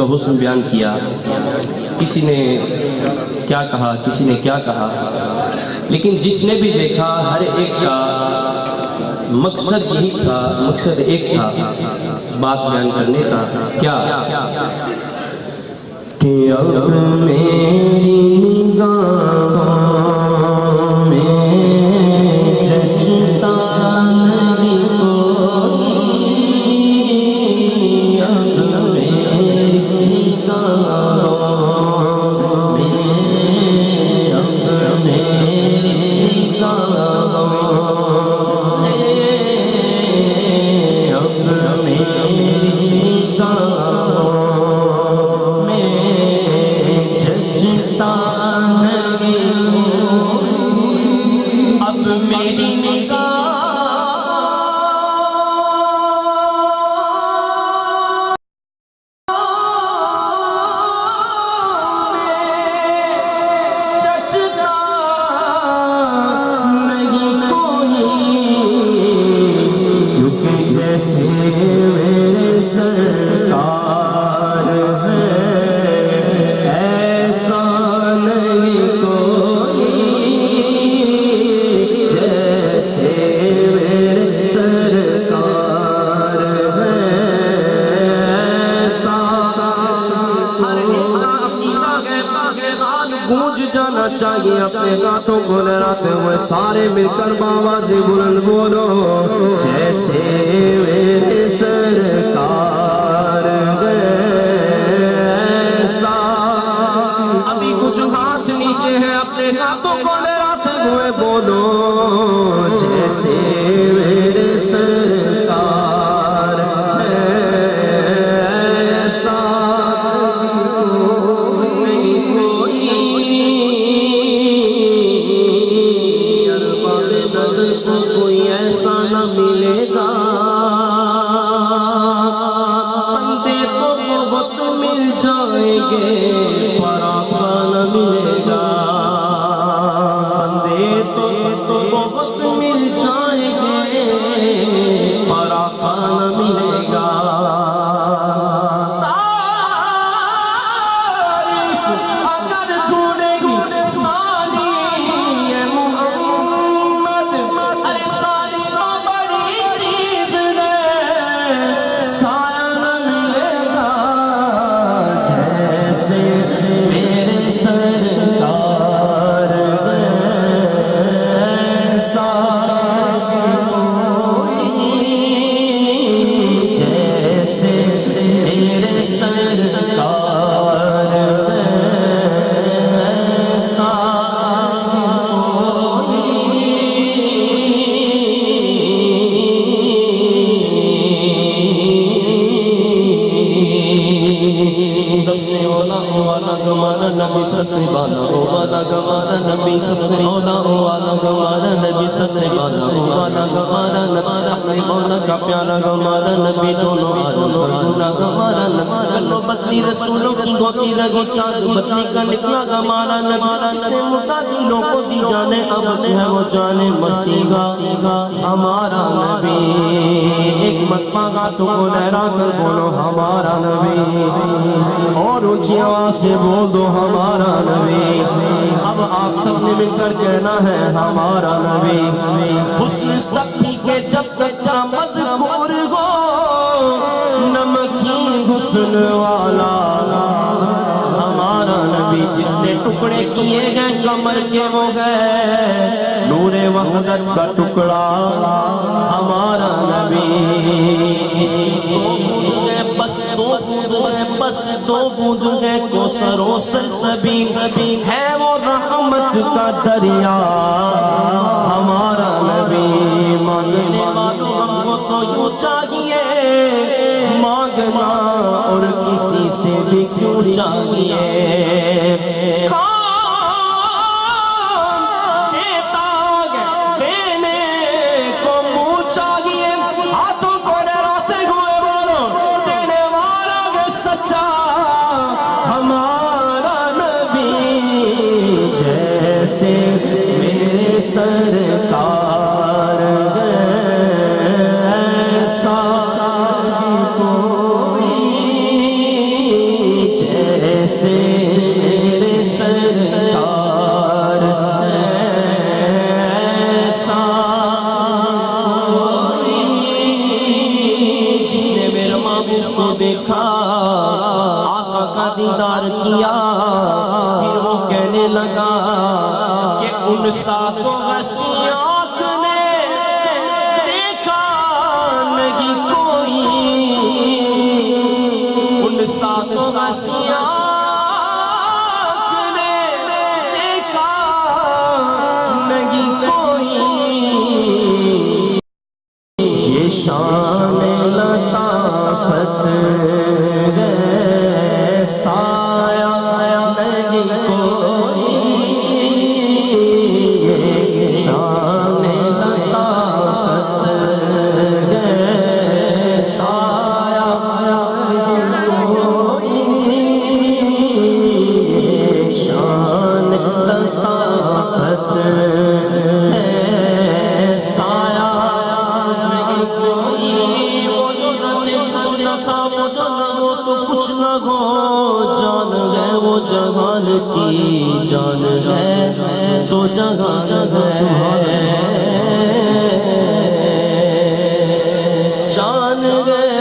کا حسن بیان کیا، کسی نے کیا کہا، کسی نے کیا کہا، لیکن جس نے بھی دیکھا ہر ایک کا مقصد یہی تھا، مقصد ایک تھا بات بیان کرنے کا، کیا کہ اب میری نگاہوں میں جچتا نہیں کوئی، اب میری نگاہوں میں، اب میری نگاہوں میں، اب میری نگاہوں اب میری نگاہ جچتا نہیں کوئی، کیونکہ جیسے میرے سرکار ہے ایسا نہیں کوئی، جیسے میرے سرکار ہے ایسا گونج جانا چاہیے اپنے گاتوں کو لہراتے ہوئے، سارے مل کر باوازیں بلند بولو، جیسے میرے سرکار ہے ایسا۔ ابھی کچھ ہاتھ نیچے ہیں، اپنے ہاتھوں کو لہراتے ہوئے بولو، جیسے میرے سرکار ہے ایسا نہیں کوئی، ارباب نظر کو کوئی ایسا نہ ملے گا، بندے تو بہت مل جائیں گے پر آقا نہ ملے گا، بندے تو بہت مل جائیں گے پر آقا نہ ملے گا۔ تاریخ اگر ڈھونڈے گی ساری ہے محمد، ارے ساری تو بڑی چیز ہے، سایہ نہ ملے گا، جیسے میرے سرکار ہے ایسا کوئی، جیسے میرے سرکار ہے ایسا سب سے اولا والا گوانا نبی، سب سے بالا والا گوانا نبی، سب سے اولا والا گوانا نبی، سب سے بالا والا گوانا نبی، اپنے مولا کا پیارا گوانا نبی، دونوں آلونا گوانا نبی، اللہ بدنی رسولوں کی سوتی لگی چاند بدنی کا نکلا گوانا نبی، جس نے متعدی لوگوں دی جانے اب ہے وہ جانے مسیحا ہمارا نبی، ایک مرتبہ گاتوں کو لہرا کر بولو ہمارا نبی، اور اونچی آواز سے بول دو ہمارا نبی، اب آپ سب نے مل کر کہنا ہے ہمارا نبی، حسن سختی کے جب تک نہ مذکور ہو، نمکین حسن والا ہمارا نبی، جس نے ٹکڑے کیے گئے کمر کے وہ گئے نور وحدت کا ٹکڑا ہمارا نبی، جس بس دو بوند ہے، بس دو بوند ہے کوثر و سلسبیل ہے وہ رحمت کا دریا ہمارا نبی، مانگنے والوں ہم کو تو یوں چاہیے مانگنا اور کسی سے بھی کیوں چاہیے، جیسے میرے سرکار ہے ایسا کوئی، جیسے میرے سرکار ایسا جس نے میرے محبوب کو دیکھا آقا کا دیدار کیا پھر وہ کہنے لگا کہ ان ساتوں غشیوں نے دیکھا نہیں کوئی ان ساتوں غشیوں نے دیکھا نہیں کوئی یہ شان لطافت ہے سایہ نہیں کوئی یہ شان لطافت ہے سایہ نہیں کوئی یہ شان لطافت ہے سایہ نہیں کوئی وہ جو نہ تھے کچھ نہ تھا وہ جو نہ ہو تو کچھ نہ ہو جان ہے وہ جہان کی جان ہے تو جہان ہے جان ہے